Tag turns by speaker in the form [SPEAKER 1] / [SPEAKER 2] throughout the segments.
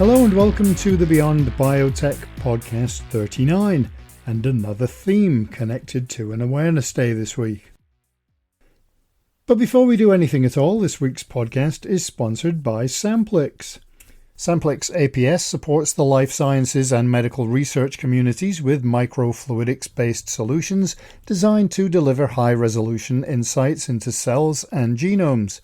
[SPEAKER 1] Hello and welcome to the Beyond Biotech Podcast 39 and another theme connected to an awareness day this week. But before we do anything at all, this week's podcast is sponsored by Samplix. Samplix APS supports the life sciences and medical research communities with microfluidics-based solutions designed to deliver high-resolution insights into cells and genomes.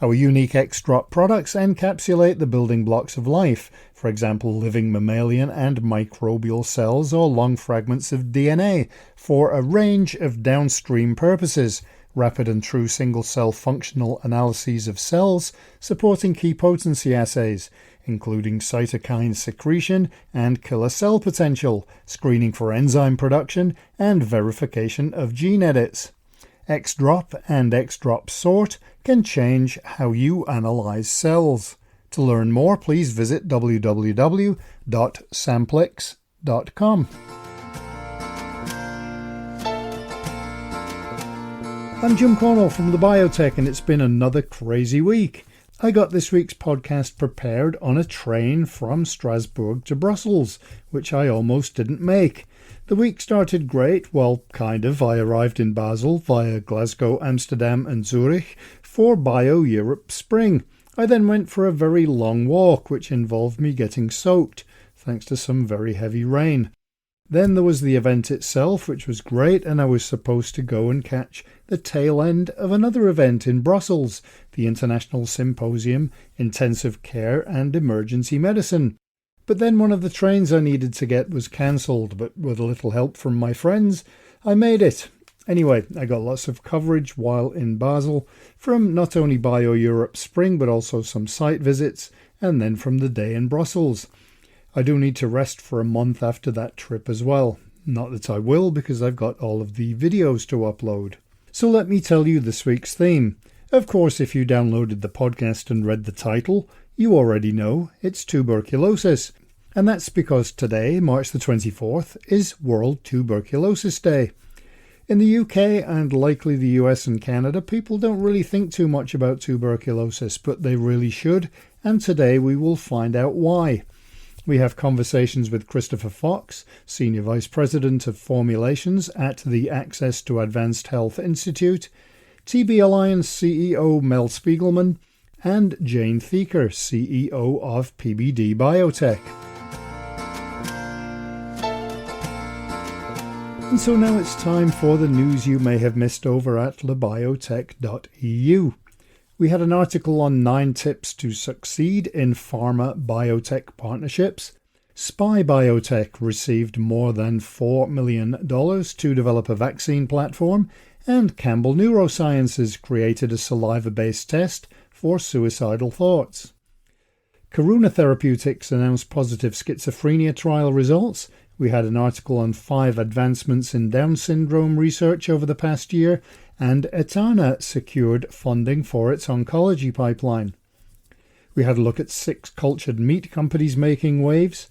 [SPEAKER 1] Our unique X-Drop products encapsulate the building blocks of life, for example living mammalian and microbial cells or long fragments of DNA, for a range of downstream purposes, rapid and true single-cell functional analyses of cells, supporting key potency assays, including cytokine secretion and killer cell potential, screening for enzyme production, and verification of gene edits. X-Drop and X-Drop Sort can change how you analyze cells. To learn more, please visit www.samplix.com. I'm Jim Cornell from the Biotech, and it's been another crazy week. I got this week's podcast prepared on a train from Strasbourg to Brussels, which I almost didn't make. The week started great, well, kind of. I arrived in Basel via Glasgow, Amsterdam and Zurich for Bio Europe Spring. I then went for a very long walk, which involved me getting soaked, thanks to some very heavy rain. Then there was the event itself, which was great, and I was supposed to go and catch the tail end of another event in Brussels, the International Symposium, Intensive Care and Emergency Medicine. But then one of the trains I needed to get was cancelled, but with a little help from my friends, I made it. Anyway, I got lots of coverage while in Basel, from not only Bio Europe Spring, but also some site visits, and then from the day in Brussels. I do need to rest for a month after that trip as well. Not that I will, because I've got all of the videos to upload. So let me tell you this week's theme. Of course, if you downloaded the podcast and read the title, you already know it's tuberculosis. And that's because today, March the 24th, is World Tuberculosis Day. In the UK and likely the US and Canada, people don't really think too much about tuberculosis, but they really should, and today we will find out why. We have conversations with Christopher Fox, Senior Vice President of Formulations at the Access to Advanced Health Institute, TB Alliance CEO Mel Spigelman, and Jane Theaker, CEO of PBD Biotech. And so now it's time for the news you may have missed over at Labiotech.eu. We had an article on 9 tips to succeed in pharma biotech partnerships. Spy Biotech received more than $4 million to develop a vaccine platform, and Campbell Neurosciences created a saliva-based test for suicidal thoughts. Karuna Therapeutics announced positive schizophrenia trial results. We had an article on 5 advancements in Down syndrome research over the past year, and Etana secured funding for its oncology pipeline. We had a look at 6 cultured meat companies making waves,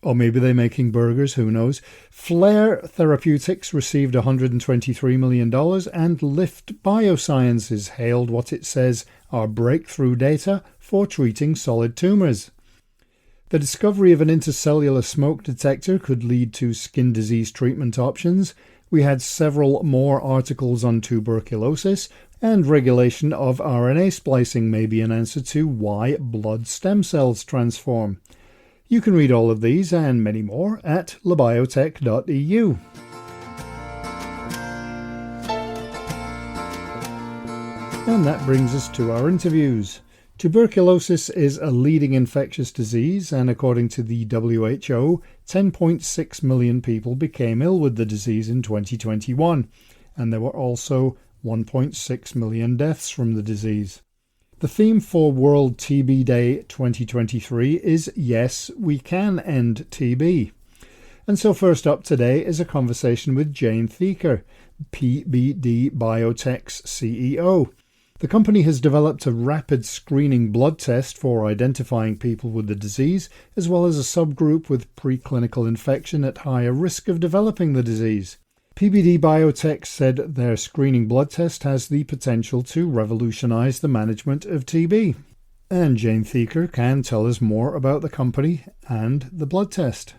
[SPEAKER 1] or maybe they're making burgers, who knows. Flare Therapeutics received $123 million, and Lift Biosciences hailed what it says are breakthrough data for treating solid tumours. The discovery of an intercellular smoke detector could lead to skin disease treatment options. We had several more articles on tuberculosis, and regulation of RNA splicing may be an answer to why blood stem cells transform. You can read all of these and many more at Labiotech.eu. And that brings us to our interviews. Tuberculosis is a leading infectious disease, and according to the WHO, 10.6 million people became ill with the disease in 2021, and there were also 1.6 million deaths from the disease. The theme for World TB Day 2023 is Yes, We Can End TB. And so first up today is a conversation with Jane Theaker, PBD Biotech's CEO. The company has developed a rapid screening blood test for identifying people with the disease, as well as a subgroup with preclinical infection at higher risk of developing the disease. PBD Biotech said their screening blood test has the potential to revolutionize the management of TB. And Jane Theaker can tell us more about the company and the blood test.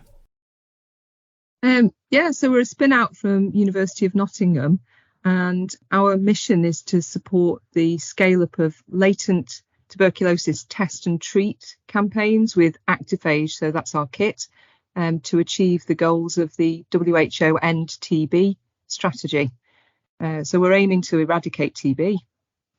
[SPEAKER 2] So we're a spin out from University of Nottingham, and our mission is to support the scale up of latent tuberculosis test and treat campaigns with ActiPhage, so that's our kit, to achieve the goals of the WHO End TB strategy. So we're aiming to eradicate TB.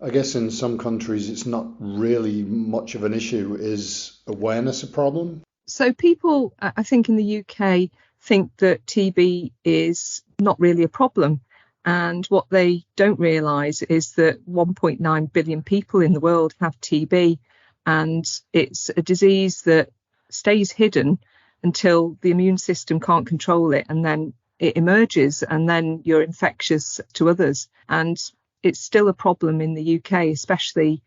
[SPEAKER 1] I guess in some countries it's not really much of an issue. Is awareness a problem?
[SPEAKER 2] So people, I think in the UK, think that TB is not really a problem. And what they don't realise is that 1.9 billion people in the world have TB, and it's a disease that stays hidden until the immune system can't control it, and then it emerges, and then you're infectious to others. And it's still a problem in the UK, especially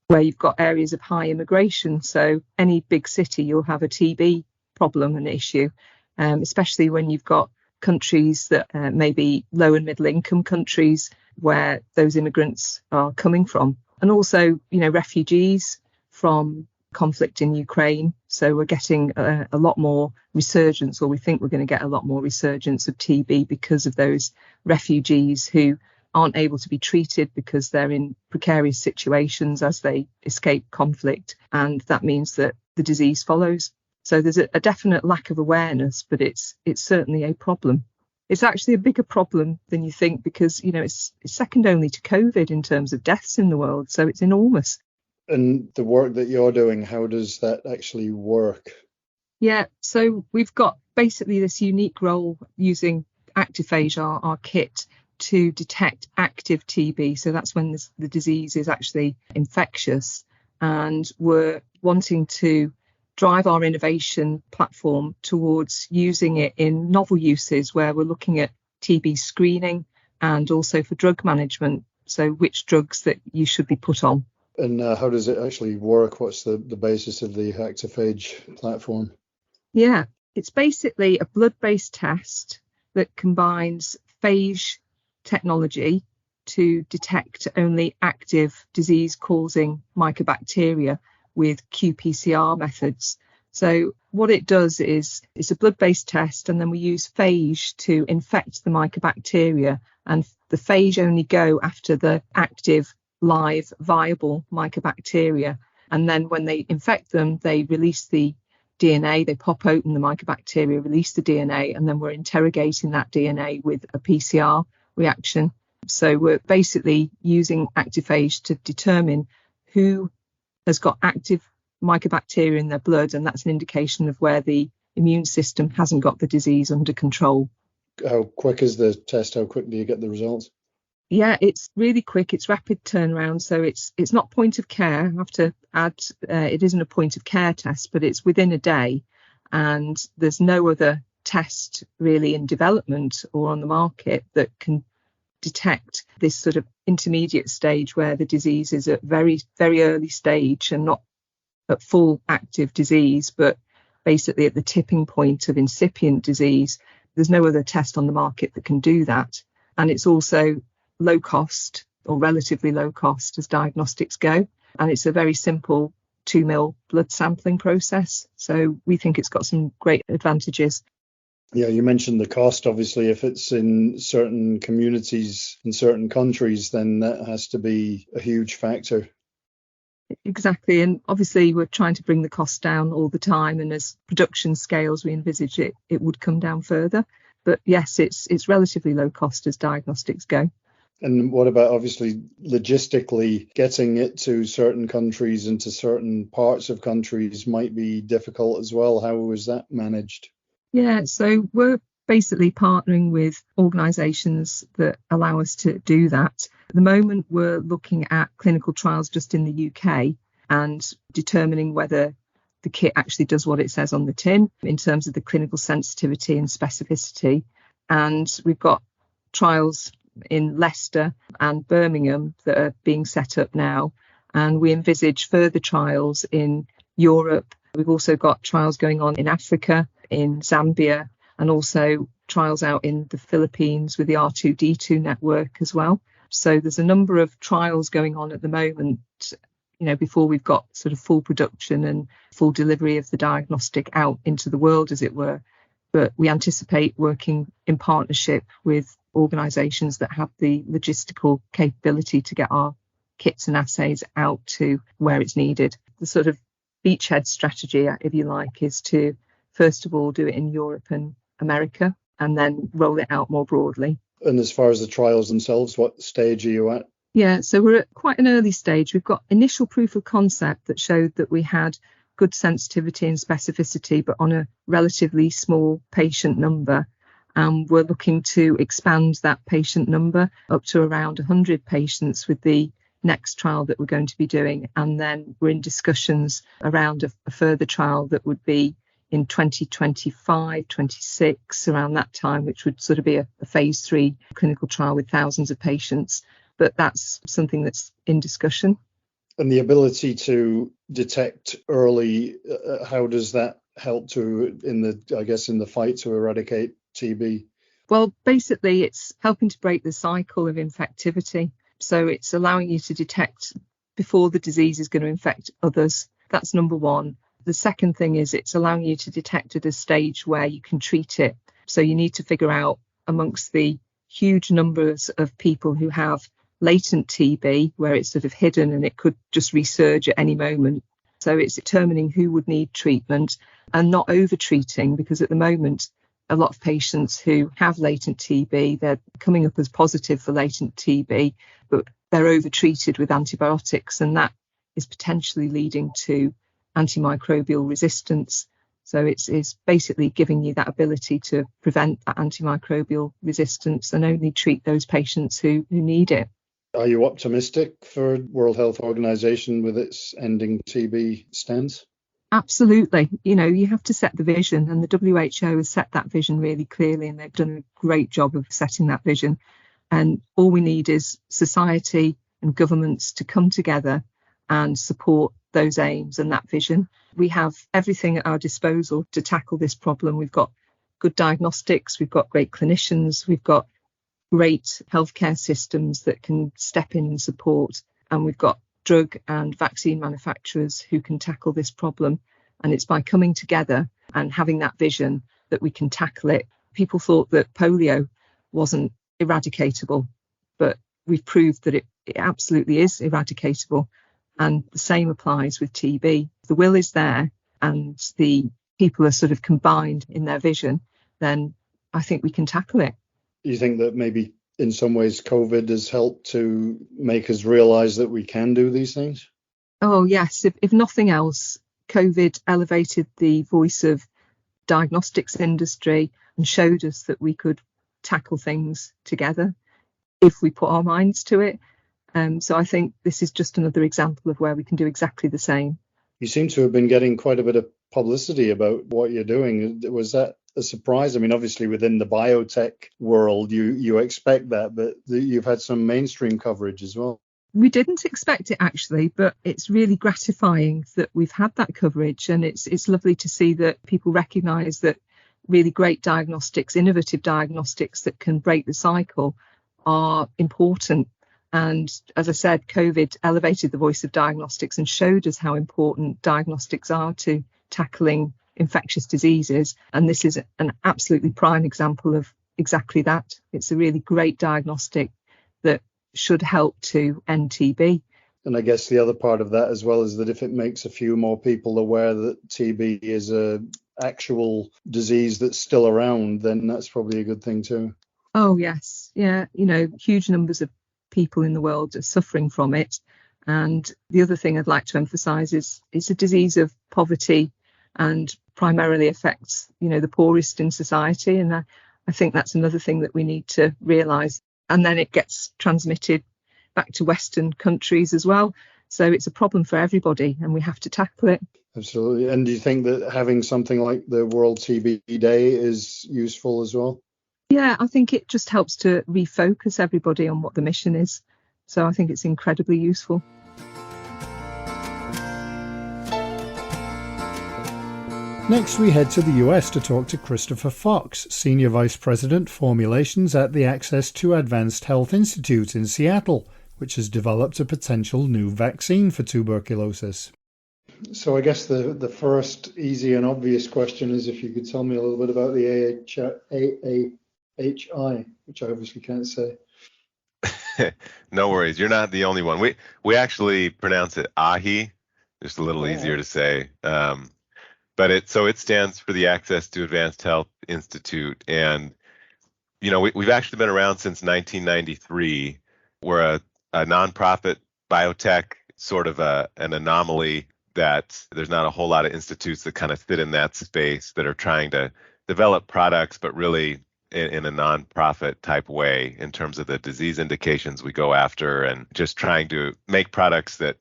[SPEAKER 2] where you've got areas of high immigration. So any big city, you'll have a TB problem and issue, especially when you've got countries that maybe low and middle income countries where those immigrants are coming from. And also, refugees from conflict in Ukraine. So we're getting a lot more resurgence, or we think we're going to get a lot more resurgence of TB because of those refugees who aren't able to be treated because they're in precarious situations as they escape conflict. And that means that the disease follows. So there's a definite lack of awareness, but it's certainly a problem. It's actually a bigger problem than you think because, it's second only to COVID in terms of deaths in the world. So it's enormous.
[SPEAKER 1] And the work that you're doing, how does that actually work?
[SPEAKER 2] Yeah, so we've got basically this unique role using ActiPhage, our kit, to detect active TB. So that's when the disease is actually infectious. And we're wanting to drive our innovation platform towards using it in novel uses where we're looking at TB screening and also for drug management. So which drugs that you should be put on.
[SPEAKER 1] And how does it actually work? What's the basis of the ActiPhage platform?
[SPEAKER 2] Yeah, it's basically a blood-based test that combines phage technology to detect only active disease-causing mycobacteria with qPCR methods. So what it does is it's a blood-based test, and then we use phage to infect the mycobacteria, and the phage only go after the active, live, viable mycobacteria. And then when they infect them, they release the DNA, they pop open the mycobacteria, release the DNA, and then we're interrogating that DNA with a PCR reaction. So we're basically using ActiPhage to determine who has got active mycobacteria in their blood, and that's an indication of where the immune system hasn't got the disease under control.
[SPEAKER 1] How quick is the test? How quick do you get the results?
[SPEAKER 2] Yeah, it's really quick. It's rapid turnaround. So it's not point of care. I have to add, it isn't a point of care test, but it's within a day. And there's no other test really in development or on the market that can detect this sort of intermediate stage where the disease is at very, very early stage and not at full active disease, but basically at the tipping point of incipient disease. There's no other test on the market that can do that. And it's also low cost, or relatively low cost as diagnostics go. And it's a very simple 2 ml blood sampling process. So we think it's got some great advantages.
[SPEAKER 1] Yeah, you mentioned the cost. Obviously, if it's in certain communities, in certain countries, then that has to be a huge factor.
[SPEAKER 2] Exactly. And obviously, we're trying to bring the cost down all the time. And as production scales, we envisage it would come down further. But yes, it's relatively low cost as diagnostics go.
[SPEAKER 1] And what about, obviously, logistically, getting it to certain countries and to certain parts of countries might be difficult as well. How is that managed?
[SPEAKER 2] Yeah, so we're basically partnering with organisations that allow us to do that. At the moment, we're looking at clinical trials just in the UK and determining whether the kit actually does what it says on the tin in terms of the clinical sensitivity and specificity. And we've got trials in Leicester and Birmingham that are being set up now. And we envisage further trials in Europe. We've also got trials going on in Africa, in Zambia, and also trials out in the Philippines with the R2D2 network as well. So there's a number of trials going on at the moment before we've got sort of full production and full delivery of the diagnostic out into the world, as it were. But we anticipate working in partnership with organisations that have the logistical capability to get our kits and assays out to where it's needed. The sort of beachhead strategy, if you like, is to first of all do it in Europe and America and then roll it out more broadly.
[SPEAKER 1] And as far as the trials themselves, what stage are you at?
[SPEAKER 2] Yeah, so we're at quite an early stage. We've got initial proof of concept that showed that we had good sensitivity and specificity, but on a relatively small patient number. We're looking to expand that patient number up to around 100 patients with the next trial that we're going to be doing. And then we're in discussions around a further trial that would be in 2025, 26, around that time, which would sort of be a phase 3 clinical trial with thousands of patients. But that's something that's in discussion.
[SPEAKER 1] And the ability to detect early, how does that help in the fight to eradicate TB?
[SPEAKER 2] Well, basically, it's helping to break the cycle of infectivity. So it's allowing you to detect before the disease is going to infect others. That's number one. The second thing is it's allowing you to detect at a stage where you can treat it. So you need to figure out amongst the huge numbers of people who have latent TB, where it's sort of hidden and it could just resurge at any moment. So it's determining who would need treatment and not over-treating, because at the moment, a lot of patients who have latent TB, they're coming up as positive for latent TB, but they're over-treated with antibiotics, and that is potentially leading to antimicrobial resistance. So it's basically giving you that ability to prevent that antimicrobial resistance and only treat those patients who need it.
[SPEAKER 1] Are you optimistic for World Health Organization with its ending TB stance?
[SPEAKER 2] Absolutely. You have to set the vision, and the WHO has set that vision really clearly, and they've done a great job of setting that vision. And all we need is society and governments to come together and support those aims and that vision. We have everything at our disposal to tackle this problem. We've got good diagnostics, we've got great clinicians, we've got great healthcare systems that can step in and support, and we've got drug and vaccine manufacturers who can tackle this problem. And it's by coming together and having that vision that we can tackle it. People thought that polio wasn't eradicatable, but we've proved that it absolutely is eradicatable. And the same applies with TB. The will is there and the people are sort of combined in their vision, then I think we can tackle it.
[SPEAKER 1] You think that maybe in some ways COVID has helped to make us realise that we can do these things?
[SPEAKER 2] Oh, yes. If nothing else, COVID elevated the voice of diagnostics industry and showed us that we could tackle things together if we put our minds to it. So I think this is just another example of where we can do exactly the same.
[SPEAKER 1] You seem to have been getting quite a bit of publicity about what you're doing. Was that a surprise? I mean, obviously within the biotech world, you expect that, but you've had some mainstream coverage as well.
[SPEAKER 2] We didn't expect it, actually, but it's really gratifying that we've had that coverage, and it's lovely to see that people recognise that really great diagnostics, innovative diagnostics that can break the cycle are important. And as I said, COVID elevated the voice of diagnostics and showed us how important diagnostics are to tackling infectious diseases. And this is an absolutely prime example of exactly that. It's a really great diagnostic that should help to end TB.
[SPEAKER 1] And I guess the other part of that as well is that if it makes a few more people aware that TB is a actual disease that's still around, then that's probably a good thing too.
[SPEAKER 2] Oh, yes. Yeah. Huge numbers of people in the world are suffering from it. And the other thing I'd like to emphasise is it's a disease of poverty and primarily affects, the poorest in society. And I think that's another thing that we need to realise. And then it gets transmitted back to Western countries as well. So it's a problem for everybody and we have to tackle it.
[SPEAKER 1] Absolutely. And do you think that having something like the World TB Day is useful as well?
[SPEAKER 2] Yeah, I think it just helps to refocus everybody on what the mission is. So I think it's incredibly useful.
[SPEAKER 1] Next, we head to the US to talk to Christopher Fox, Senior Vice President Formulations at the Access to Advanced Health Institute in Seattle, which has developed a potential new vaccine for tuberculosis. So I guess the first easy and obvious question is if you could tell me a little bit about the AAHI, which I obviously can't say.
[SPEAKER 3] No worries. You're not the only one. We actually pronounce it AAHI, just a little easier to say. But it stands for the Access to Advanced Health Institute. And, we've actually been around since 1993. We're a nonprofit biotech, sort of an anomaly that there's not a whole lot of institutes that kind of fit in that space that are trying to develop products, but really in a nonprofit type way in terms of the disease indications we go after and just trying to make products that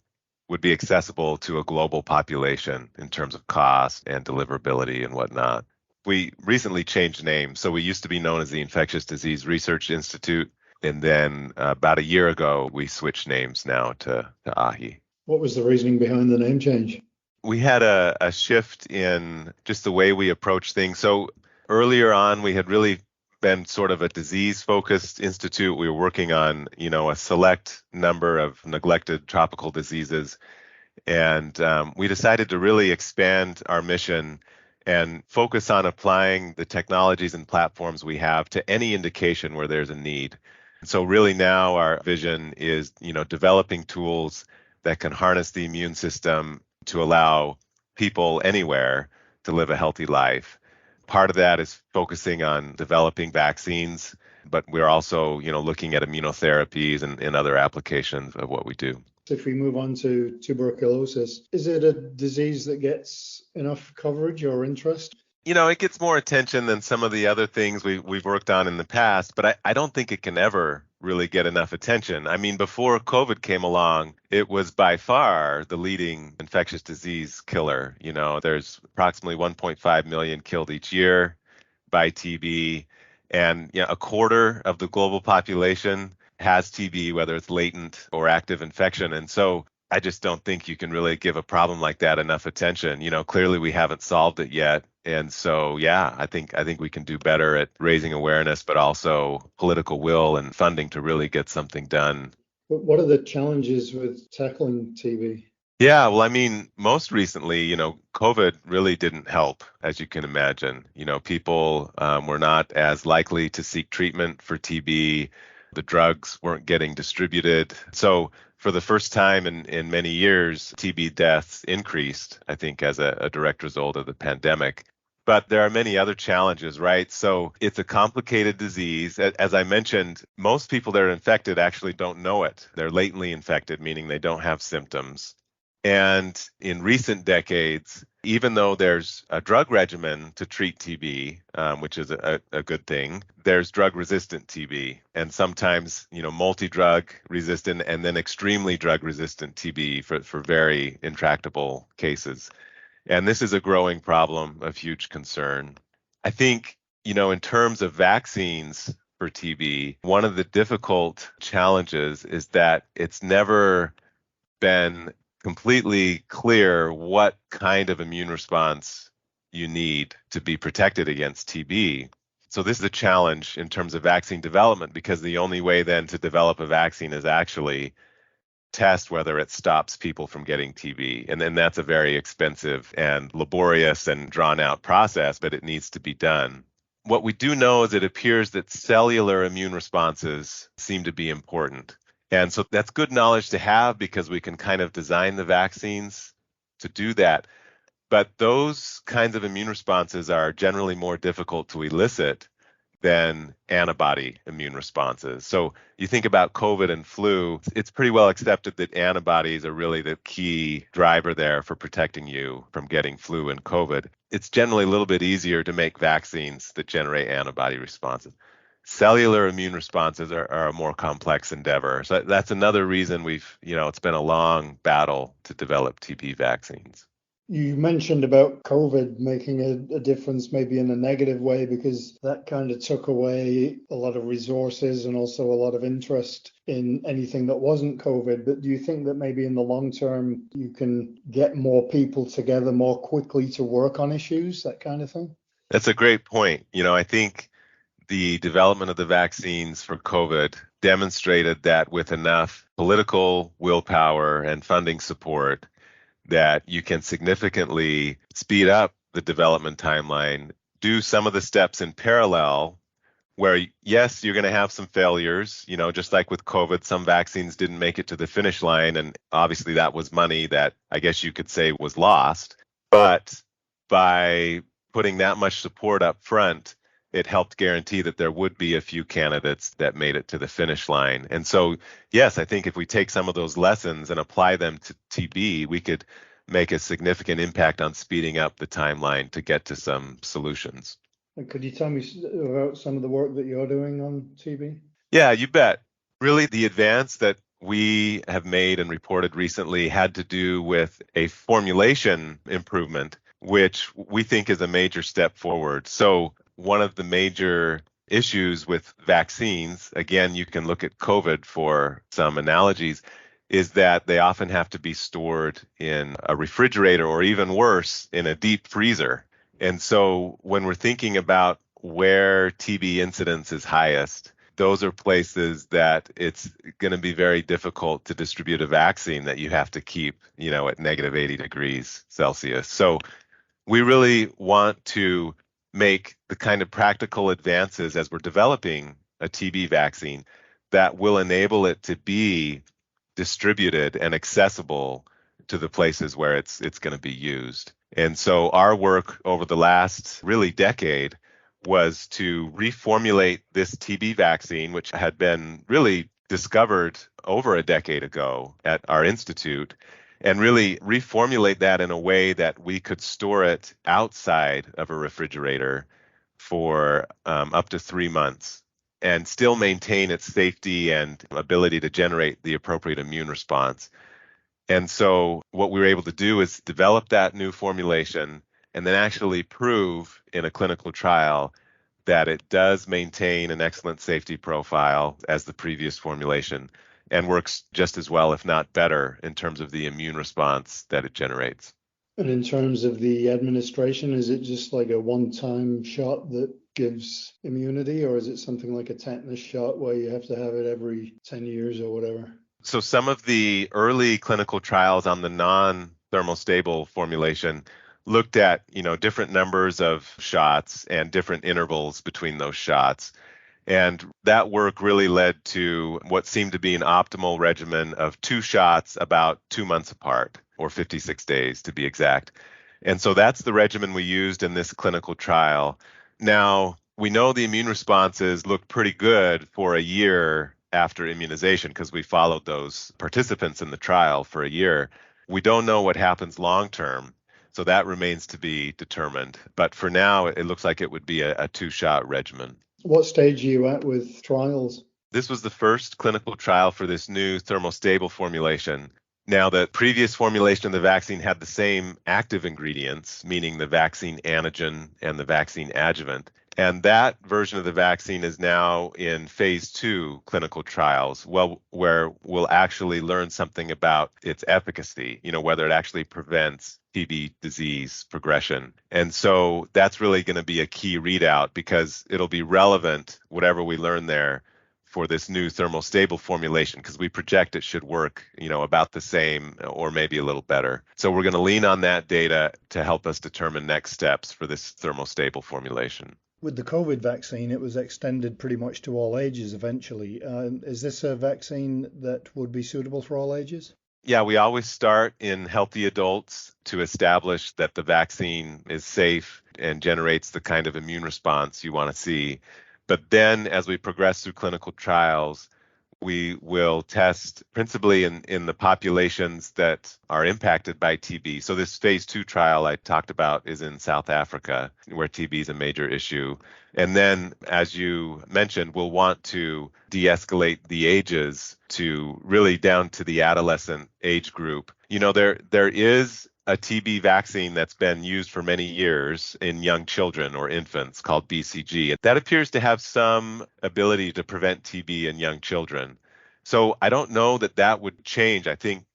[SPEAKER 3] would be accessible to a global population in terms of cost and deliverability and whatnot. We recently changed names. So we used to be known as the Infectious Disease Research Institute. And then about a year ago, we switched names now to AAHI.
[SPEAKER 1] What was the reasoning behind the name change?
[SPEAKER 3] We had a shift in just the way we approach things. So earlier on, we had really been sort of a disease-focused institute. We were working on, a select number of neglected tropical diseases. And we decided to really expand our mission and focus on applying the technologies and platforms we have to any indication where there's a need. So really now our vision is, developing tools that can harness the immune system to allow people anywhere to live a healthy life. Part of that is focusing on developing vaccines, but we're also, looking at immunotherapies and other applications of what we do.
[SPEAKER 1] If we move on to tuberculosis, is it a disease that gets enough coverage or interest?
[SPEAKER 3] It gets more attention than some of the other things we've worked on in the past, but I don't think it can ever really get enough attention. I mean, before COVID came along, it was by far the leading infectious disease killer. There's approximately 1.5 million killed each year by TB, and a quarter of the global population has TB, whether it's latent or active infection. And so I just don't think you can really give a problem like that enough attention. Clearly we haven't solved it yet. And so, I think we can do better at raising awareness, but also political will and funding to really get something done.
[SPEAKER 1] But what are the challenges with tackling TB?
[SPEAKER 3] Yeah, well, I mean, most recently, COVID really didn't help, as you can imagine. People were not as likely to seek treatment for TB. The drugs weren't getting distributed. So for the first time in many years, TB deaths increased, I think, as a direct result of the pandemic. But there are many other challenges, right? So it's a complicated disease. As I mentioned, most people that are infected actually don't know it. They're latently infected, meaning they don't have symptoms. And in recent decades, even though there's a drug regimen to treat TB, which is a good thing, there's drug-resistant TB, and sometimes, multi-drug resistant and then extremely drug-resistant TB for very intractable cases. And this is a growing problem of huge concern. I think, in terms of vaccines for TB, one of the difficult challenges is that it's never been completely clear what kind of immune response you need to be protected against TB. So this is a challenge in terms of vaccine development, because the only way then to develop a vaccine is actually test whether it stops people from getting TB. And then that's a very expensive and laborious and drawn out process, but it needs to be done. What we do know is it appears that cellular immune responses seem to be important. And so that's good knowledge to have, because we can kind of design the vaccines to do that. But those kinds of immune responses are generally more difficult to elicit than antibody immune responses. So you think about COVID and flu, it's pretty well accepted that antibodies are really the key driver there for protecting you from getting flu and COVID. It's generally a little bit easier to make vaccines that generate antibody responses. Cellular immune responses are a more complex endeavor. So that's another reason it's been a long battle to develop TB vaccines.
[SPEAKER 1] You mentioned about COVID making a difference, maybe in a negative way, because that kind of took away a lot of resources and also a lot of interest in anything that wasn't COVID. But do you think that maybe in the long term, you can get more people together more quickly to work on issues, that kind of thing?
[SPEAKER 3] That's a great point. I think the development of the vaccines for COVID demonstrated that with enough political willpower and funding support, that you can significantly speed up the development timeline, do some of the steps in parallel where, yes, you're going to have some failures, just like with COVID, some vaccines didn't make it to the finish line. And obviously that was money that I guess you could say was lost. But by putting that much support up front, it helped guarantee that there would be a few candidates that made it to the finish line. And so, yes, I think if we take some of those lessons and apply them to TB, we could make a significant impact on speeding up the timeline to get to some solutions.
[SPEAKER 1] And could you tell me about some of the work that you're doing on TB?
[SPEAKER 3] Yeah, you bet. Really, the advance that we have made and reported recently had to do with a formulation improvement, which we think is a major step forward. So one of the major issues with vaccines, again, you can look at COVID for some analogies, is that they often have to be stored in a refrigerator or even worse, in a deep freezer. And so when we're thinking about where TB incidence is highest, those are places that it's going to be very difficult to distribute a vaccine that you have to keep, at negative 80 degrees Celsius. So we really want to make the kind of practical advances as we're developing a TB vaccine that will enable it to be distributed and accessible to the places where it's going to be used. And so our work over the last really decade was to reformulate this TB vaccine, which had been really discovered over a decade ago at our institute, and really reformulate that in a way that we could store it outside of a refrigerator for up to 3 months and still maintain its safety and ability to generate the appropriate immune response. And so what we were able to do is develop that new formulation and then actually prove in a clinical trial that it does maintain an excellent safety profile as the previous formulation and works just as well, if not better, in terms of the immune response that it generates.
[SPEAKER 1] And in terms of the administration, is it just like a one-time shot that gives immunity, or is it something like a tetanus shot where you have to have it every 10 years or whatever?
[SPEAKER 3] So some of the early clinical trials on the non-thermostable formulation looked at, different numbers of shots and different intervals between those shots. And that work really led to what seemed to be an optimal regimen of 2 shots about 2 months apart, or 56 days to be exact. And so that's the regimen we used in this clinical trial. Now, we know the immune responses looked pretty good for a year after immunization because we followed those participants in the trial for a year. We don't know what happens long term, so that remains to be determined. But for now, it looks like it would be a 2-shot regimen.
[SPEAKER 1] What stage are you at with trials?
[SPEAKER 3] This was the first clinical trial for this new thermostable formulation. Now, the previous formulation of the vaccine had the same active ingredients, meaning the vaccine antigen and the vaccine adjuvant. And that version of the vaccine is now in phase 2 clinical trials, where we'll actually learn something about its efficacy, whether it actually prevents TB disease progression. And so that's really going to be a key readout because it'll be relevant, whatever we learn there, for this new thermostable formulation, because we project it should work, about the same or maybe a little better. So we're going to lean on that data to help us determine next steps for this thermostable formulation.
[SPEAKER 1] With the COVID vaccine, it was extended pretty much to all ages eventually. Is this a vaccine that would be suitable for all ages?
[SPEAKER 3] Yeah, we always start in healthy adults to establish that the vaccine is safe and generates the kind of immune response you want to see. But then as we progress through clinical trials, we will test principally in the populations that are impacted by TB. So this phase 2 trial I talked about is in South Africa, where TB is a major issue. And then, as you mentioned, we'll want to de-escalate the ages to really down to the adolescent age group. There is a TB vaccine that's been used for many years in young children or infants called BCG. That appears to have some ability to prevent TB in young children. So I don't know that would change. I think,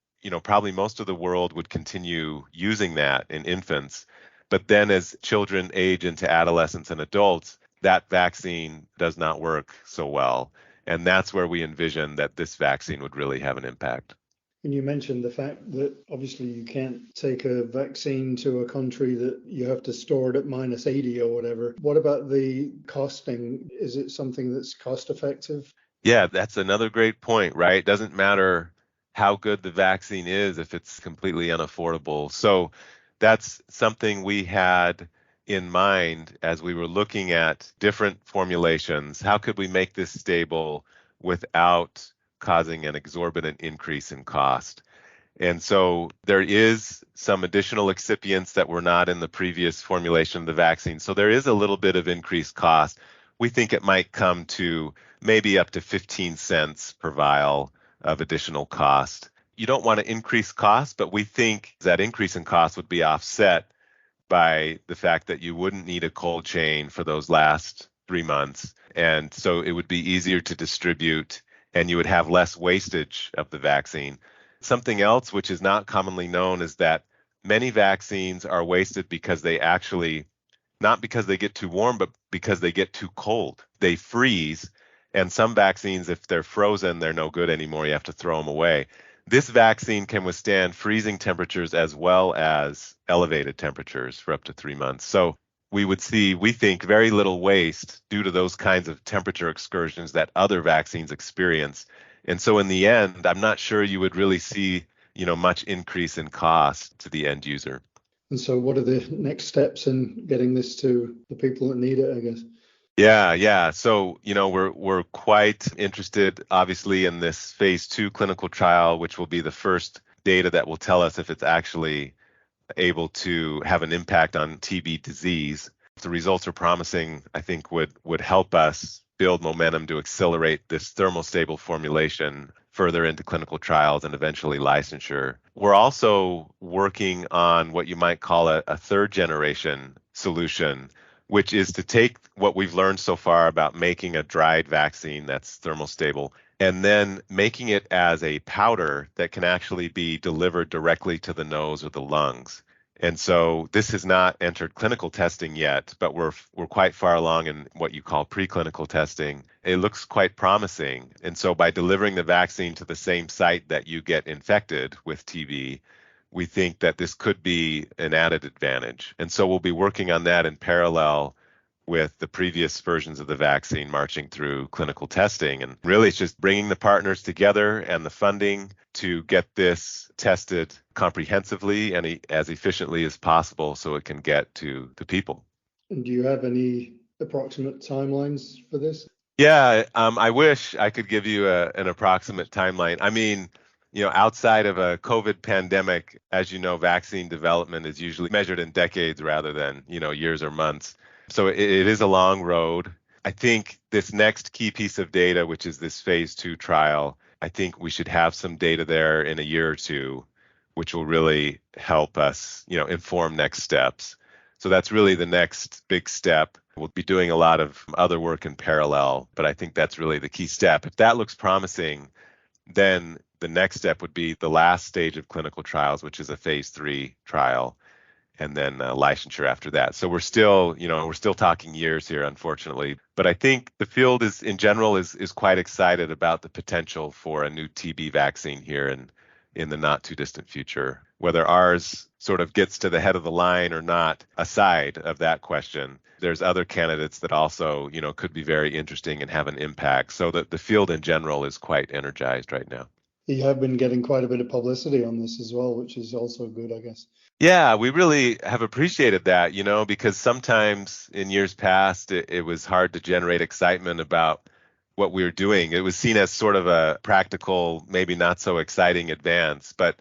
[SPEAKER 3] probably most of the world would continue using that in infants. But then as children age into adolescents and adults, that vaccine does not work so well. And that's where we envision that this vaccine would really have an impact.
[SPEAKER 1] And you mentioned the fact that obviously you can't take a vaccine to a country that you have to store it at -80 or whatever. What about the costing? Is it something that's cost effective?
[SPEAKER 3] Yeah, that's another great point, right? It doesn't matter how good the vaccine is if it's completely unaffordable. So that's something we had in mind as we were looking at different formulations. How could we make this stable without causing an exorbitant increase in cost? And so there is some additional excipients that were not in the previous formulation of the vaccine. So there is a little bit of increased cost. We think it might come to maybe up to 15 cents per vial of additional cost. You don't want to increase cost, but we think that increase in cost would be offset by the fact that you wouldn't need a cold chain for those last 3 months. And so it would be easier to distribute and you would have less wastage of the vaccine. Something else which is not commonly known is that many vaccines are wasted because they actually, not because they get too warm, but because they get too cold. They freeze, and some vaccines, if they're frozen, they're no good anymore. You have to throw them away. This vaccine can withstand freezing temperatures as well as elevated temperatures for up to 3 months. So we would see, we think, very little waste due to those kinds of temperature excursions that other vaccines experience. And so in the end, I'm not sure you would really see, much increase in cost to the end user.
[SPEAKER 1] And so what are the next steps in getting this to the people that need it, I guess?
[SPEAKER 3] Yeah. So, we're quite interested, obviously, in this phase 2 clinical trial, which will be the first data that will tell us if it's actually able to have an impact on TB disease. If the results are promising, I think would help us build momentum to accelerate this thermostable formulation further into clinical trials and eventually licensure. We're also working on what you might call a third generation solution, which is to take what we've learned so far about making a dried vaccine that's thermostable and then making it as a powder that can actually be delivered directly to the nose or the lungs. And so this has not entered clinical testing yet, but we're quite far along in what you call preclinical testing. It looks quite promising. And so by delivering the vaccine to the same site that you get infected with TB, we think that this could be an added advantage. And so we'll be working on that in parallel with the previous versions of the vaccine marching through clinical testing. And really, it's just bringing the partners together and the funding to get this tested comprehensively and as efficiently as possible so it can get to the people.
[SPEAKER 1] And do you have any approximate timelines for this?
[SPEAKER 3] Yeah, I wish I could give you an approximate timeline. I mean, outside of a COVID pandemic, as you know, vaccine development is usually measured in decades rather than, years or months. So it is a long road. I think this next key piece of data, which is this phase 2 trial, I think we should have some data there in a year or two, which will really help us, inform next steps. So that's really the next big step. We'll be doing a lot of other work in parallel, but I think that's really the key step. If that looks promising, then the next step would be the last stage of clinical trials, which is a phase 3 trial, and then licensure after that. So we're still talking years here, unfortunately. But I think the field in general is quite excited about the potential for a new TB vaccine here in the not too distant future. Whether ours sort of gets to the head of the line or not, aside of that question, there's other candidates that also, could be very interesting and have an impact. So the field in general is quite energized right now.
[SPEAKER 1] You have been getting quite a bit of publicity on this as well, which is also good, I guess.
[SPEAKER 3] Yeah, we really have appreciated that, because sometimes in years past, it was hard to generate excitement about what we were doing. It was seen as sort of a practical, maybe not so exciting advance. But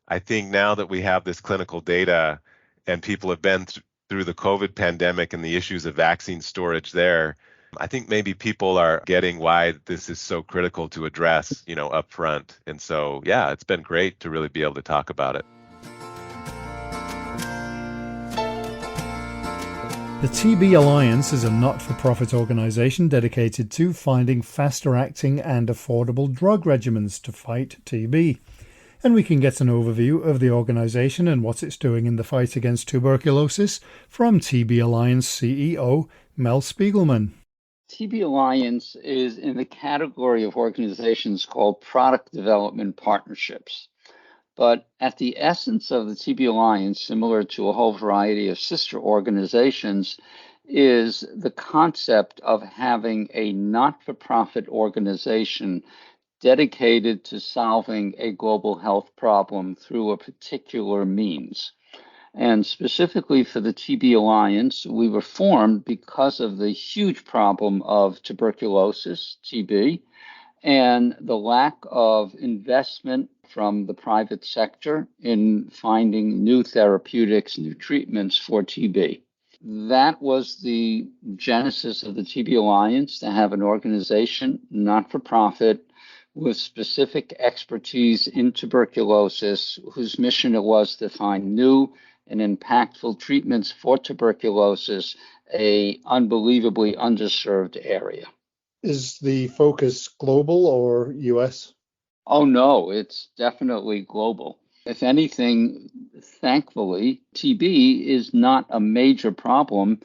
[SPEAKER 3] I think now that we have this clinical data and people have been through the COVID pandemic and the issues of vaccine storage there, I think maybe people are getting why this is so critical to address, up front. And so, yeah, it's been great to really be able to talk about it.
[SPEAKER 1] The TB Alliance is a not-for-profit organisation dedicated to finding faster-acting and affordable drug regimens to fight TB. And we can get an overview of the organisation and what it's doing in the fight against tuberculosis from TB Alliance CEO Mel Spigelman.
[SPEAKER 4] TB Alliance is in the category of organizations called product development partnerships. But at the essence of the TB Alliance, similar to a whole variety of sister organizations, is the concept of having a not-for-profit organization dedicated to solving a global health problem through a particular means. And specifically for the TB Alliance, we were formed because of the huge problem of tuberculosis, TB, and the lack of investment from the private sector in finding new therapeutics, new treatments for TB. That was the genesis of the TB Alliance, to have an organization, not for profit, with specific expertise in tuberculosis, whose mission it was to find new and impactful treatments for tuberculosis, a unbelievably underserved area.
[SPEAKER 1] Is the focus global or US?
[SPEAKER 4] Oh, no, it's definitely global. If anything, thankfully, TB is not a major problem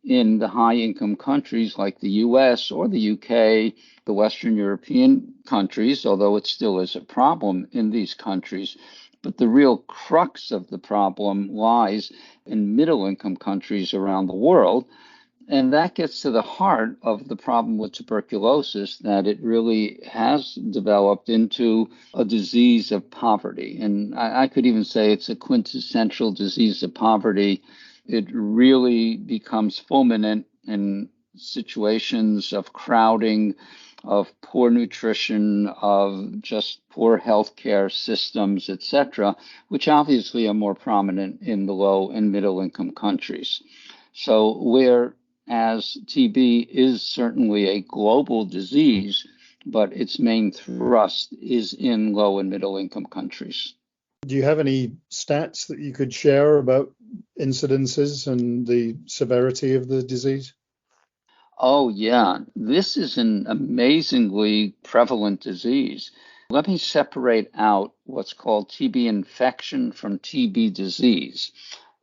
[SPEAKER 4] in the high-income countries like the US or the UK, the Western European countries, although it still is a problem in these countries. But the real crux of the problem lies in middle-income countries around the world. And that gets to the heart of the problem with tuberculosis, that it really has developed into a disease of poverty. And I could even say it's a quintessential disease of poverty. It really becomes fulminant in situations of crowding, of poor nutrition, of just poor healthcare systems, etc., which obviously are more prominent in the low and middle income countries. So whereas TB is certainly a global disease, but its main thrust is in low and middle income countries.
[SPEAKER 1] Do you have any stats that you could share about incidences and the severity of the disease?
[SPEAKER 4] Oh, yeah. This is an amazingly prevalent disease. Let me separate out what's called TB infection from TB disease.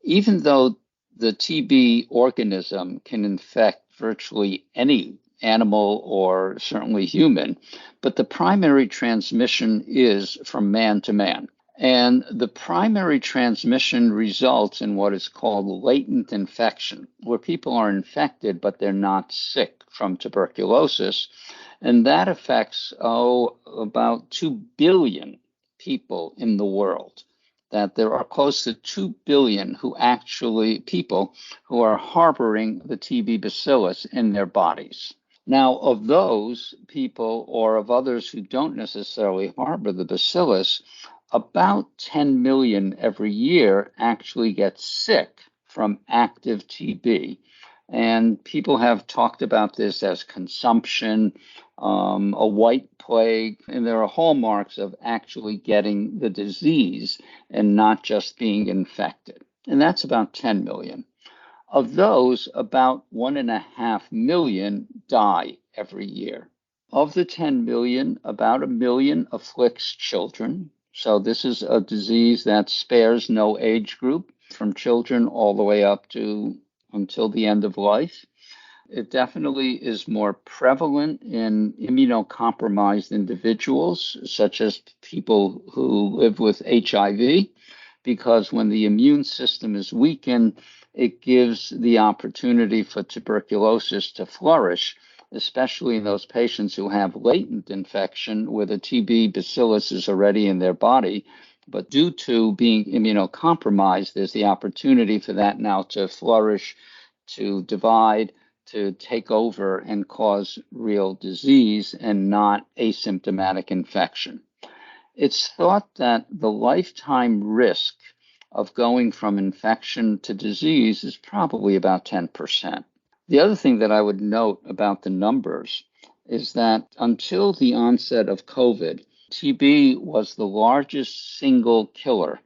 [SPEAKER 4] Even though the TB organism can infect virtually any animal or certainly human, but the primary transmission is from man to man. And the primary transmission results in what is called latent infection, where people are infected, but they're not sick from tuberculosis. And that affects, about 2 billion people in the world. That there are close to 2 billion people who are harboring the TB bacillus in their bodies. Now, of those people, or of others who don't necessarily harbor the bacillus, about 10 million every year actually get sick from active TB. And people have talked about this as consumption, a white plague, and there are hallmarks of actually getting the disease and not just being infected. And that's about 10 million. Of those, about 1.5 million die every year. Of the 10 million, about 1 million afflicts children. So this is a disease that spares no age group, from children all the way up to until the end of life. It definitely is more prevalent in immunocompromised individuals, such as people who live with HIV, because when the immune system is weakened, it gives the opportunity for tuberculosis to flourish, especially in those patients who have latent infection where the TB bacillus is already in their body. But due to being immunocompromised, there's the opportunity for that now to flourish, to divide, to take over and cause real disease and not asymptomatic infection. It's thought that the lifetime risk of going from infection to disease is probably about 10%. The other thing that I would note about the numbers is that until the onset of COVID, TB was the largest single killer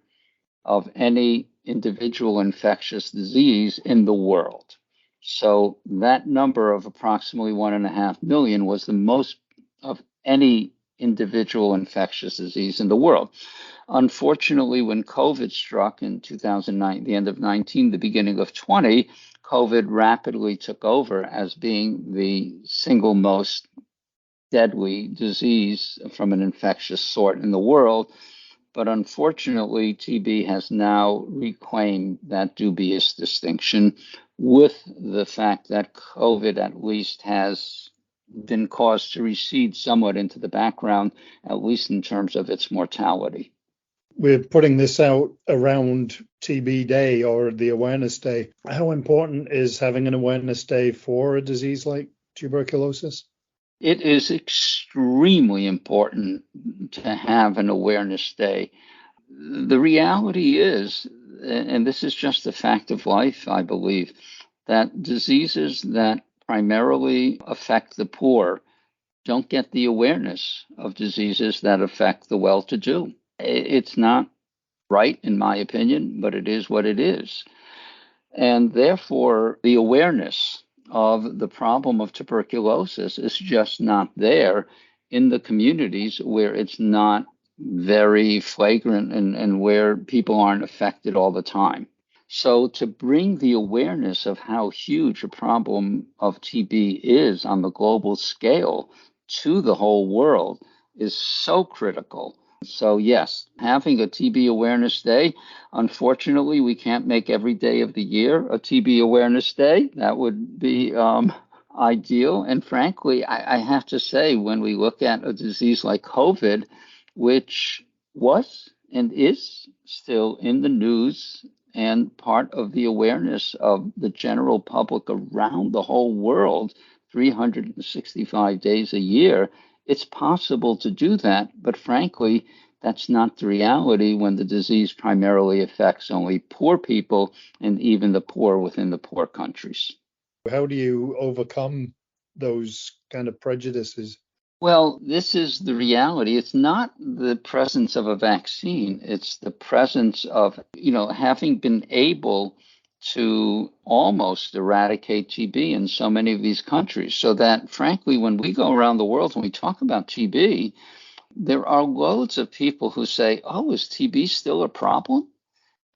[SPEAKER 4] of any individual infectious disease in the world. So that number of approximately 1.5 million was the most of any individual infectious disease in the world. Unfortunately, when COVID struck in 2009, the end of 19, the beginning of 20, COVID rapidly took over as being the single most deadly disease from an infectious sort in the world. But unfortunately, TB has now reclaimed that dubious distinction with the fact that COVID at least has been caused to recede somewhat into the background, at least in terms of its mortality.
[SPEAKER 1] We're putting this out around TB Day or the Awareness Day. How important is having an awareness day for a disease like tuberculosis?
[SPEAKER 4] It is extremely important to have an awareness day. The reality is, and this is just a fact of life, I believe, that diseases that primarily affect the poor don't get the awareness of diseases that affect the well-to-do. It's not right, in my opinion, but it is what it is. And therefore, the awareness of the problem of tuberculosis is just not there in the communities where it's not very flagrant and where people aren't affected all the time. So to bring the awareness of how huge a problem of TB is on the global scale to the whole world is so critical. So yes, having a TB Awareness Day, unfortunately, we can't make every day of the year a TB Awareness Day. That would be ideal. And frankly, I have to say, when we look at a disease like COVID, which was and is still in the news and part of the awareness of the general public around the whole world, 365 days a year, it's possible to do that, but frankly, that's not the reality when the disease primarily affects only poor people and even the poor within the poor countries.
[SPEAKER 1] How do you overcome those kind of prejudices?
[SPEAKER 4] Well, this is the reality. It's not the presence of a vaccine. It's the presence of, having been able to almost eradicate TB in so many of these countries. So that, frankly, when we go around the world and we talk about TB, there are loads of people who say, oh, is TB still a problem?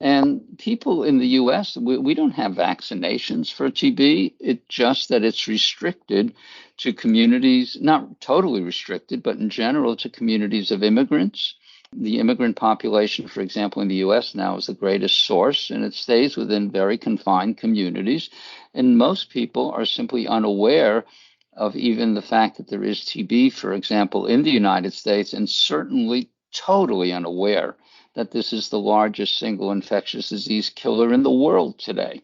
[SPEAKER 4] And people in the US, we don't have vaccinations for TB. It's just that it's restricted to communities, not totally restricted, but in general to communities of immigrants. The immigrant population, for example, in the US now is the greatest source, and it stays within very confined communities. And most people are simply unaware of even the fact that there is TB, for example, in the United States, and certainly totally unaware that this is the largest single infectious disease killer in the world today.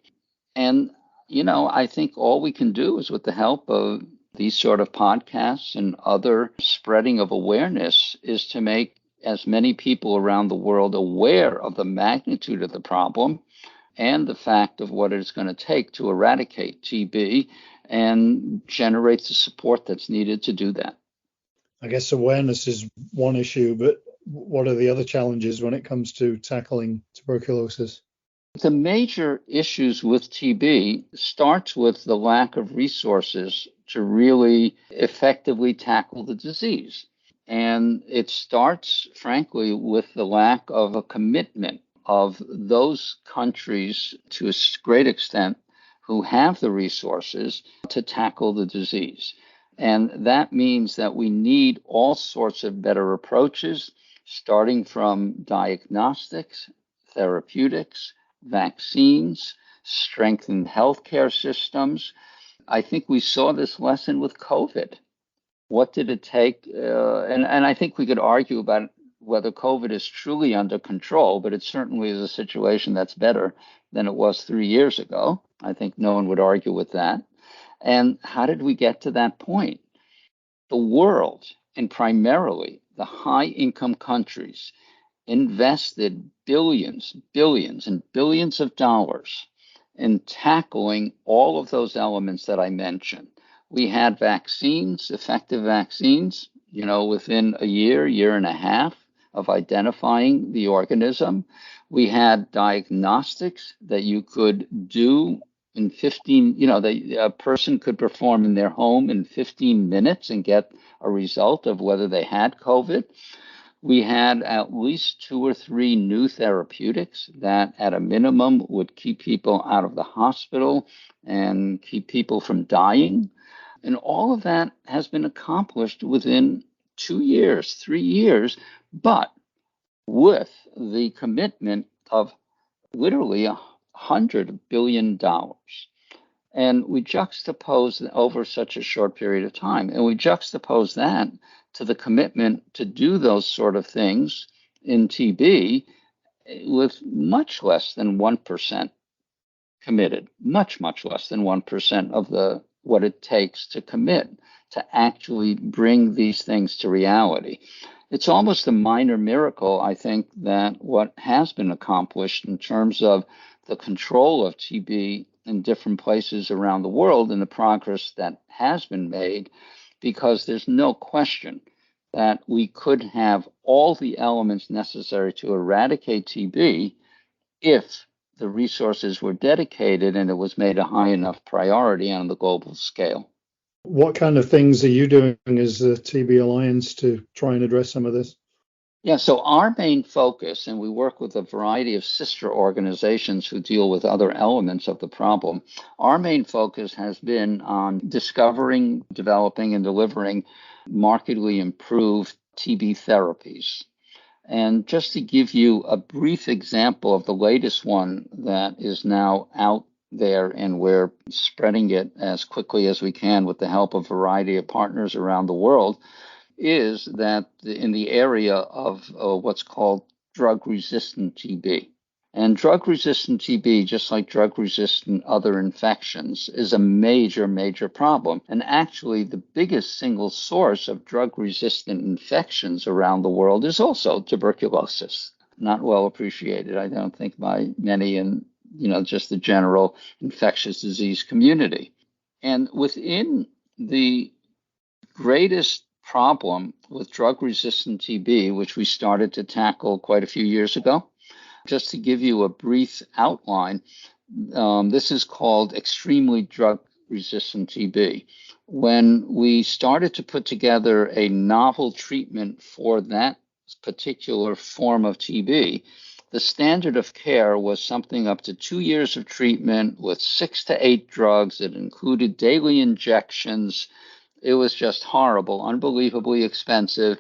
[SPEAKER 4] And, I think all we can do is with the help of these sort of podcasts and other spreading of awareness is to make as many people around the world aware of the magnitude of the problem and the fact of what it's going to take to eradicate TB and generate the support that's needed to do that.
[SPEAKER 1] I guess awareness is one issue, but what are the other challenges when it comes to tackling tuberculosis?
[SPEAKER 4] The major issues with TB starts with the lack of resources to really effectively tackle the disease. And it starts, frankly, with the lack of a commitment of those countries to a great extent who have the resources to tackle the disease. And that means that we need all sorts of better approaches, starting from diagnostics, therapeutics, vaccines, strengthened healthcare systems. I think we saw this lesson with COVID. What did it take? And I think we could argue about whether COVID is truly under control, but it certainly is a situation that's better than it was 3 years ago. I think no one would argue with that. And how did we get to that point? The world, and primarily the high-income countries, invested billions and billions of dollars in tackling all of those elements that I mentioned. We had vaccines, effective vaccines, within a year and a half of identifying the organism. We had diagnostics that you could do in 15, that a person could perform in their home in 15 minutes and get a result of whether they had COVID. We had at least 2 or 3 new therapeutics that at a minimum would keep people out of the hospital and keep people from dying. And all of that has been accomplished within 2 years, 3 years, but with the commitment of literally $100 billion. And we juxtapose over such a short period of time, and we juxtapose that to the commitment to do those sort of things in TB with much less than 1% committed, much, much less than 1% of what it takes to commit to actually bring these things to reality. It's almost a minor miracle, I think, that what has been accomplished in terms of the control of TB in different places around the world and the progress that has been made, because there's no question that we could have all the elements necessary to eradicate TB if the resources were dedicated and it was made a high enough priority on the global scale.
[SPEAKER 1] What kind of things are you doing as the TB Alliance to try and address some of this?
[SPEAKER 4] Yeah, so our main focus, and we work with a variety of sister organizations who deal with other elements of the problem, our main focus has been on discovering, developing, and delivering markedly improved TB therapies. And just to give you a brief example of the latest one that is now out there, and we're spreading it as quickly as we can with the help of a variety of partners around the world, is that in the area of what's called drug-resistant TB. And drug-resistant TB, just like drug-resistant other infections, is a major, major problem. And actually, the biggest single source of drug-resistant infections around the world is also tuberculosis. Not well appreciated, I don't think, by many in just the general infectious disease community. And within the greatest problem with drug-resistant TB, which we started to tackle quite a few years ago, just to give you a brief outline, this is called extremely drug-resistant TB. When we started to put together a novel treatment for that particular form of TB, the standard of care was something up to 2 years of treatment with 6 to 8 drugs. It included daily injections. It was just horrible, unbelievably expensive.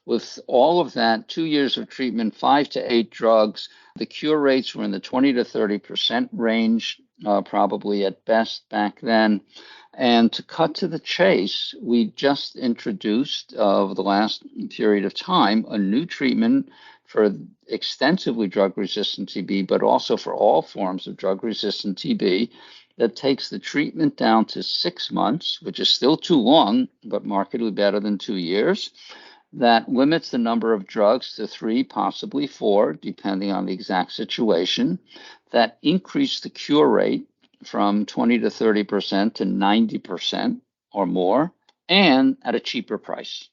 [SPEAKER 4] With all of that, 2 years of treatment, 5 to 8 drugs, the cure rates were in the 20 to 30% range, probably at best back then. And to cut to the chase, we just introduced, over the last period of time, a new treatment for extensively drug-resistant TB, but also for all forms of drug-resistant TB, that takes the treatment down to 6 months, which is still too long, but markedly better than 2 years. That limits the number of drugs to 3, possibly 4, depending on the exact situation. That increased the cure rate from 20 to 30% to 90% or more, and at a cheaper price.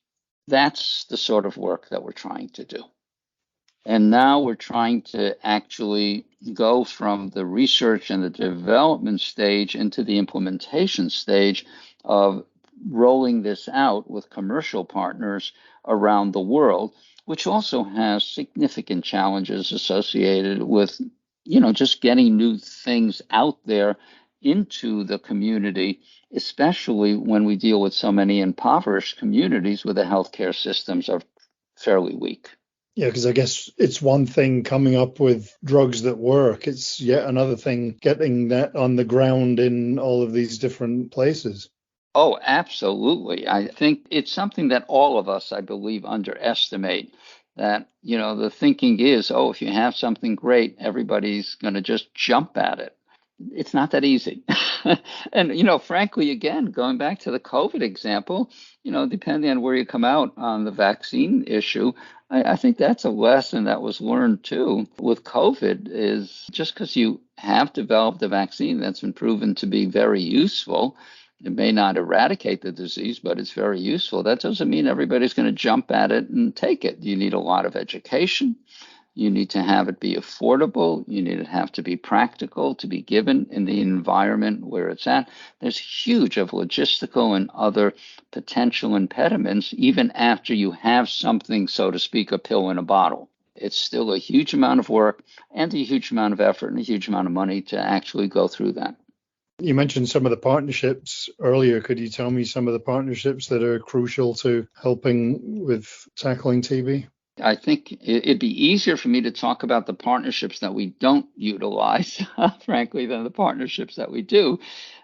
[SPEAKER 4] That's the sort of work that we're trying to do. And now we're trying to actually go from the research and the development stage into the implementation stage of rolling this out with commercial partners around the world, which also has significant challenges associated with, just getting new things out there into the community, especially when we deal with so many impoverished communities where the healthcare systems are fairly weak.
[SPEAKER 1] Yeah, because I guess it's one thing coming up with drugs that work. It's yet another thing getting that on the ground in all of these different places.
[SPEAKER 4] Oh, absolutely. I think it's something that all of us, I believe, underestimate. That, the thinking is, if you have something great, everybody's going to just jump at it. It's not that easy. And, frankly, again, going back to the COVID example, depending on where you come out on the vaccine issue, I think that's a lesson that was learned too with COVID, is just because you have developed a vaccine that's been proven to be very useful, it may not eradicate the disease, but it's very useful. That doesn't mean everybody's going to jump at it and take it. You need a lot of education. You need to have it be affordable. You need to have to be practical to be given in the environment where it's at. There's huge of logistical and other potential impediments, even after you have something, so to speak, a pill in a bottle. It's still a huge amount of work and a huge amount of effort and a huge amount of money to actually go through that.
[SPEAKER 1] You mentioned some of the partnerships earlier. Could you tell me some of the partnerships that are crucial to helping with tackling TB?
[SPEAKER 4] I think it'd be easier for me to talk about the partnerships that we don't utilize, frankly, than the partnerships that we do,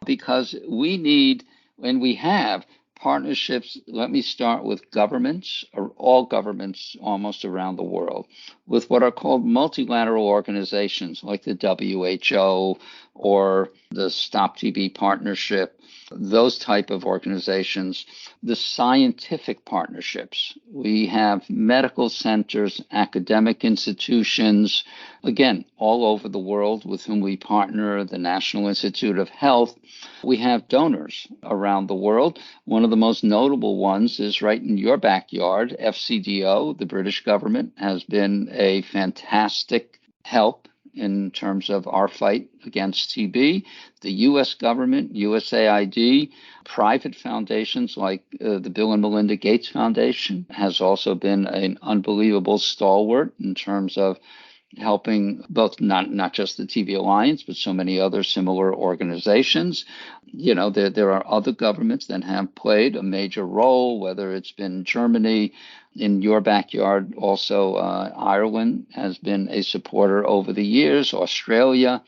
[SPEAKER 4] because we need, and we have, partnerships. Let me start with governments, or all governments almost around the world, with what are called multilateral organizations like the WHO or the Stop TB Partnership, those type of organizations. The scientific partnerships. We have medical centers, academic institutions, again, all over the world with whom we partner, the National Institute of Health. We have donors around the world. One of the most notable ones is right in your backyard, FCDO. The British government has been a fantastic help in terms of our fight against TB. The U.S. government, USAID, private foundations like the Bill and Melinda Gates Foundation has also been an unbelievable stalwart in terms of helping both not just the TB Alliance, but so many other similar organizations. You know, there are other governments that have played a major role, whether it's been Germany, in your backyard, also Ireland has been a supporter over the years, Australia.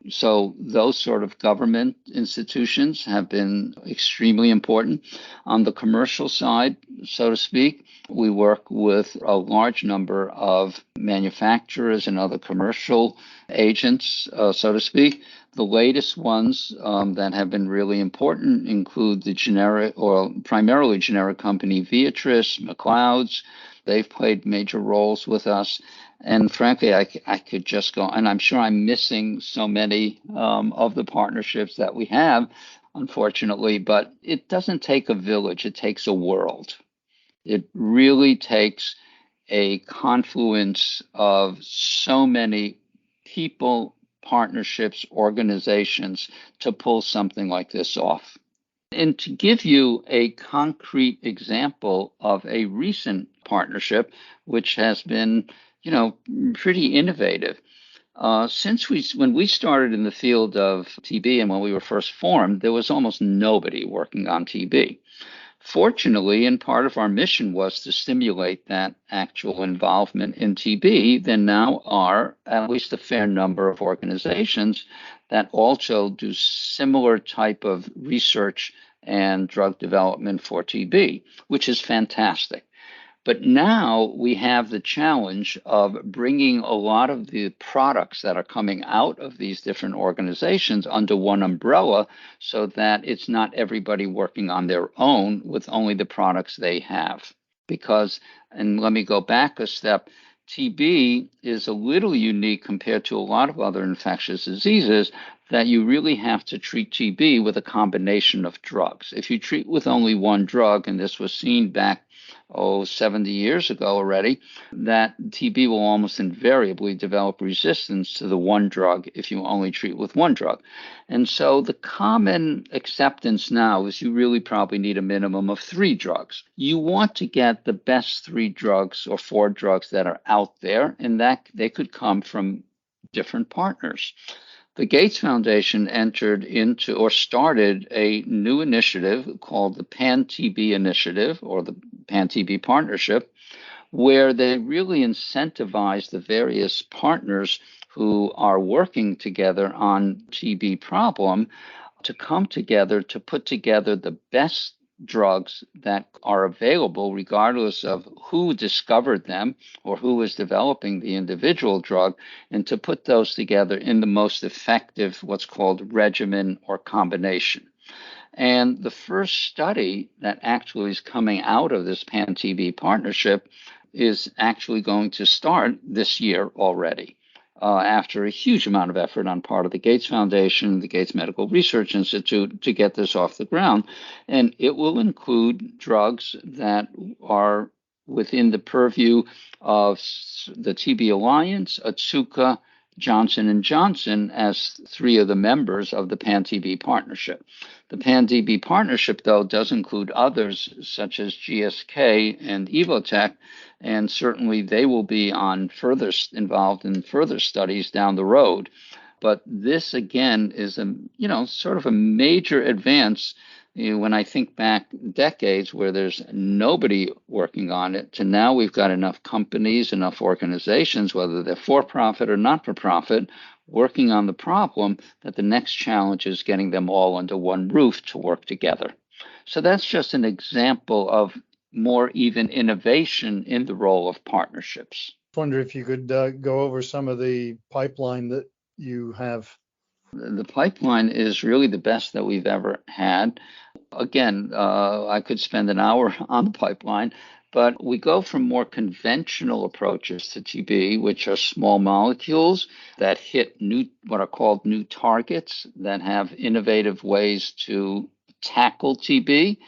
[SPEAKER 4] So those sort of government institutions have been extremely important. On the commercial side, so to speak, we work with a large number of manufacturers and other commercial agents, so to speak. The latest ones that have been really important include the generic or primarily generic company Viatris, McLeod's. They've played major roles with us. And frankly, I could just go, and I'm sure I'm missing so many of the partnerships that we have, unfortunately, but it doesn't take a village, it takes a world. It really takes a confluence of so many people, partnerships, organizations to pull something like this off. And to give you a concrete example of a recent partnership, which has been, you know, pretty innovative. When we started in the field of TB and when we were first formed, there was almost nobody working on TB. Fortunately, and part of our mission was to stimulate that actual involvement in TB, there now are at least a fair number of organizations that also do similar type of research and drug development for TB, which is fantastic. But now we have the challenge of bringing a lot of the products that are coming out of these different organizations under one umbrella so that it's not everybody working on their own with only the products they have. Because, and let me go back a step, TB is a little unique compared to a lot of other infectious diseases that you really have to treat TB with a combination of drugs. If you treat with only one drug, and this was seen back 70 years ago already, that TB will almost invariably develop resistance to the one drug if you only treat with one drug. And so the common acceptance now is you really probably need a minimum of 3 drugs. You want to get the best 3 drugs or 4 drugs that are out there, and that they could come from different partners. The Gates Foundation entered into or started a new initiative called the Pan-TB Initiative or the Pan-TB Partnership, where they really incentivize the various partners who are working together on TB problem to come together to put together the best drugs that are available, regardless of who discovered them or who is developing the individual drug, and to put those together in the most effective, what's called regimen or combination. And the first study that actually is coming out of this Pan-TB partnership is actually going to start this year already. After a huge amount of effort on part of the Gates Foundation, the Gates Medical Research Institute, to get this off the ground. And it will include drugs that are within the purview of the TB Alliance, Otsuka, Johnson & Johnson as three of the members of the Pan-TB Partnership. The Pan-TB Partnership, though, does include others such as GSK and Evotech, and certainly they will be involved in further studies down the road. But this, again, is sort of a major advance. When I think back decades where there's nobody working on it, to now we've got enough companies, enough organizations, whether they're for-profit or not-for-profit, working on the problem, that the next challenge is getting them all under one roof to work together. So that's just an example of more even innovation in the role of partnerships.
[SPEAKER 1] I wonder if you could go over some of the pipeline that you have.
[SPEAKER 4] The pipeline is really the best that we've ever had. Again, I could spend an hour on the pipeline, but we go from more conventional approaches to TB, which are small molecules that hit what are called new targets that have innovative ways to tackle TB,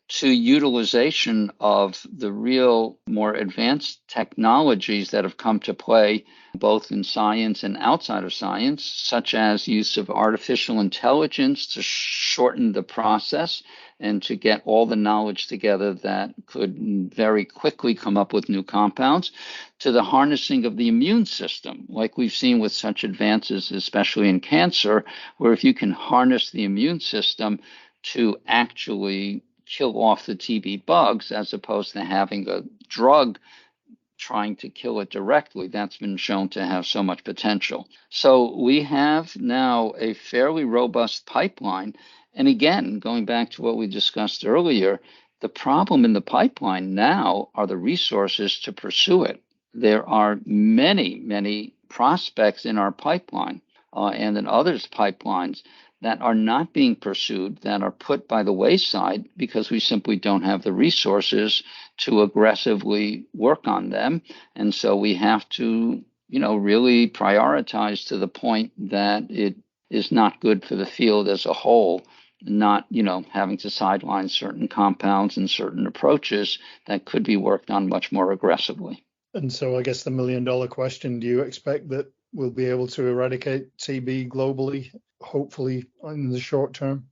[SPEAKER 4] to utilization of the real more advanced technologies that have come to play both in science and outside of science, such as use of artificial intelligence to shorten the process and to get all the knowledge together that could very quickly come up with new compounds, to the harnessing of the immune system, like we've seen with such advances, especially in cancer, where if you can harness the immune system to actually kill off the TB bugs as opposed to having a drug trying to kill it directly, that's been shown to have so much potential. So we have now a fairly robust pipeline. And again, going back to what we discussed earlier, the problem in the pipeline now are the resources to pursue it. There are many, many prospects in our pipeline and in others' pipelines that are not being pursued, that are put by the wayside because we simply don't have the resources to aggressively work on them. And so we have to, really prioritize to the point that it is not good for the field as a whole, not, having to sideline certain compounds and certain approaches that could be worked on much more aggressively.
[SPEAKER 1] And so I guess the million-dollar question, do you expect that we'll be able to eradicate TB globally, hopefully in the short term?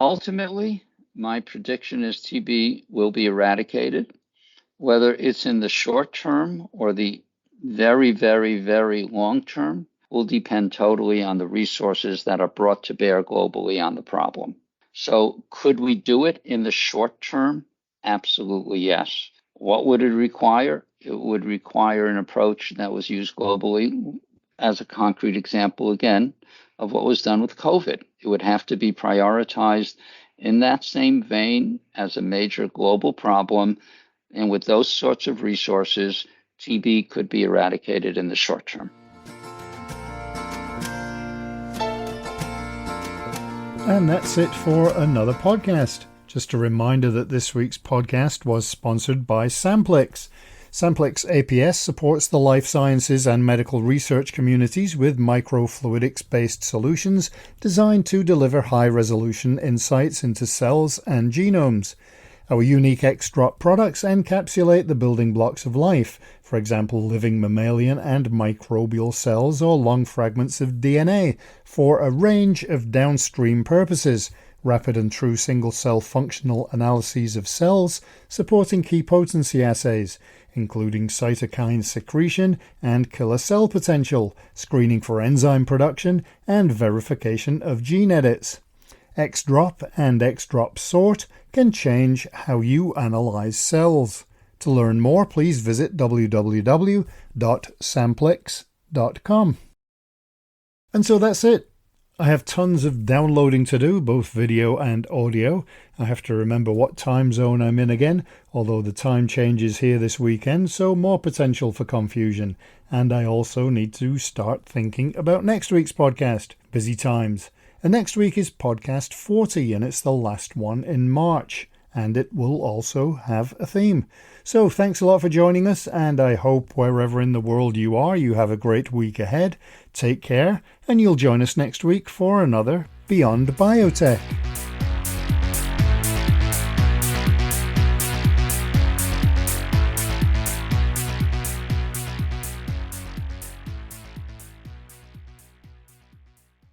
[SPEAKER 4] Ultimately, my prediction is TB will be eradicated. Whether it's in the short term or the very, very, very long term will depend totally on the resources that are brought to bear globally on the problem. So could we do it in the short term? Absolutely, yes. What would it require? It would require an approach that was used globally, as a concrete example, again, of what was done with COVID. It would have to be prioritized in that same vein as a major global problem. And with those sorts of resources, TB could be eradicated in the short term.
[SPEAKER 1] And that's it for another podcast. Just a reminder that this week's podcast was sponsored by Samplex. Samplex APS supports the life sciences and medical research communities with microfluidics-based solutions designed to deliver high-resolution insights into cells and genomes. Our unique X-Drop products encapsulate the building blocks of life, for example living mammalian and microbial cells or long fragments of DNA, for a range of downstream purposes. Rapid and true single-cell functional analyses of cells, supporting key potency assays, including cytokine secretion and killer cell potential, screening for enzyme production, and verification of gene edits. X-Drop and X-Drop Sort can change how you analyze cells. To learn more, please visit www.samplex.com. And so that's it. I have tons of downloading to do, both video and audio. I have to remember what time zone I'm in again, although the time changes here this weekend, so more potential for confusion. And I also need to start thinking about next week's podcast. Busy times. And next week is podcast 40, and it's the last one in March. And it will also have a theme. So thanks a lot for joining us, and I hope wherever in the world you are, you have a great week ahead. Take care, and you'll join us next week for another Beyond Biotech.